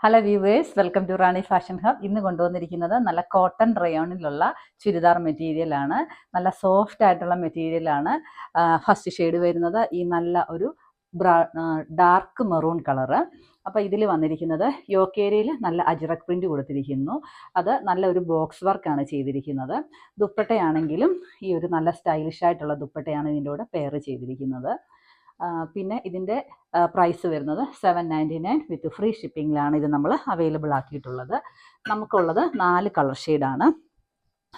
Hello viewers, welcome to Rani fashion hub. ഇന്ന് കൊണ്ടുവന്നിരിക്കുന്നത് നല്ല കോട്ടൺ റയോണിലുള്ള ചുരിദാർ മെറ്റീരിയലാണ്. നല്ല സോഫ്റ്റ് ആയിട്ടുള്ള മെറ്റീരിയലാണ്. ഫസ്റ്റ് ഷെയ്ഡ് വരുന്നത് ഈ നല്ല ഒരു ഡാർക്ക് മെറൂൺ കളറ്. അപ്പോൾ ഇതിൽ വന്നിരിക്കുന്നത് യോക്ക് ഏരിയയിൽ നല്ല അജ്രക് പ്രിൻ്റ് കൊടുത്തിരിക്കുന്നു. അത് നല്ല ഒരു ബോക്സ് വർക്കാണ് ചെയ്തിരിക്കുന്നത്. ദുപ്പട്ടയാണെങ്കിലും ഈ ഒരു നല്ല സ്റ്റൈലിഷ് ആയിട്ടുള്ള ദുപ്പട്ടയാണ് ഇതിൻ്റെ കൂടെ പെയർ ചെയ്തിരിക്കുന്നത്. പിന്നെ ഇതിൻ്റെ പ്രൈസ് വരുന്നത് 799 വിത്ത് ഫ്രീ ഷിപ്പിങ്ങിലാണ് ഇത് നമ്മൾ അവൈലബിൾ ആക്കിയിട്ടുള്ളത്. നമുക്കുള്ളത് 4 കളർ ഷെയ്ഡാണ്.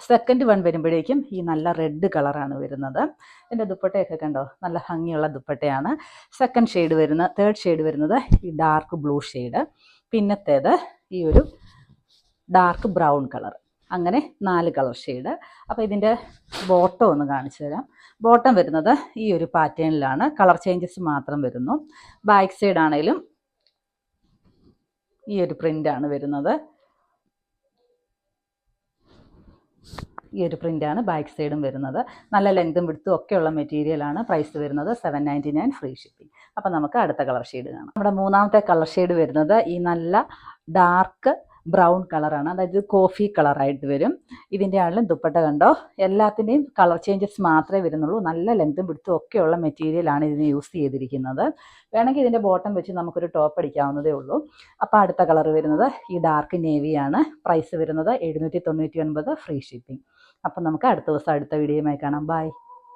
സെക്കൻഡ് വൺ വരുമ്പോഴേക്കും ഈ നല്ല റെഡ് കളറാണ് വരുന്നത്. ഇതിൻ്റെ ദുപ്പട്ടയൊക്കെ കണ്ടോ, നല്ല ഭംഗിയുള്ള ദുപ്പട്ടയാണ്. തേർഡ് ഷെയ്ഡ് വരുന്നത് ഈ ഡാർക്ക് ബ്ലൂ ഷെയ്ഡ്. പിന്നത്തേത് ഈ ഒരു ഡാർക്ക് ബ്രൗൺ കളർ. അങ്ങനെ 4 കളർ ഷെയ്ഡ്. അപ്പോൾ ഇതിൻ്റെ ബോട്ടം ഒന്ന് കാണിച്ചു തരാം. ബോട്ടം വരുന്നത് ഈ ഒരു പാറ്റേണിലാണ്, കളർ ചേഞ്ചസ് മാത്രം വരുന്നു. ബാക്ക് സൈഡ് ആണെങ്കിലും ഈ ഒരു പ്രിൻ്റാണ് വരുന്നത്. ഈ ഒരു പ്രിൻ്റാണ് ബാക്ക് സൈഡും വരുന്നത്. നല്ല ലെങ്തും വിഡ്ത്തും ഒക്കെയുള്ള മെറ്റീരിയലാണ്. പ്രൈസ് വരുന്നത് 799 ഫ്രീ ഷിപ്പിംഗ്. അപ്പോൾ നമുക്ക് അടുത്ത കളർ ഷെയ്ഡ് കാണാം. നമ്മുടെ മൂന്നാമത്തെ കളർ ഷെയ്ഡ് വരുന്നത് ഈ നല്ല ഡാർക്ക് ബ്രൗൺ കളറാണ്, അതായത് കോഫി കളറായിട്ട് വരും. ഇതിൻ്റെ ആണെങ്കിലും ദുപ്പട്ട കണ്ടോ, എല്ലാത്തിൻ്റെയും കളർ ചേഞ്ചസ് മാത്രമേ വരുന്നുള്ളൂ. നല്ല ലെങ്തും വിഡ്ത്തും ഒക്കെയുള്ള മെറ്റീരിയലാണ് ഇതിന് യൂസ് ചെയ്തിരിക്കുന്നത്. വേണമെങ്കിൽ ഇതിൻ്റെ ബോട്ടം വെച്ച് നമുക്കൊരു ടോപ്പ് അടിക്കാവുന്നതേ ഉള്ളൂ. അപ്പോൾ അടുത്ത കളർ വരുന്നത് ഈ ഡാർക്ക് നേവിയാണ്. പ്രൈസ് വരുന്നത് 799 ഫ്രീ ഷിപ്പിംഗ്. അപ്പം നമുക്ക് അടുത്ത ദിവസം അടുത്ത വീഡിയോയുമായി കാണാം. ബൈ.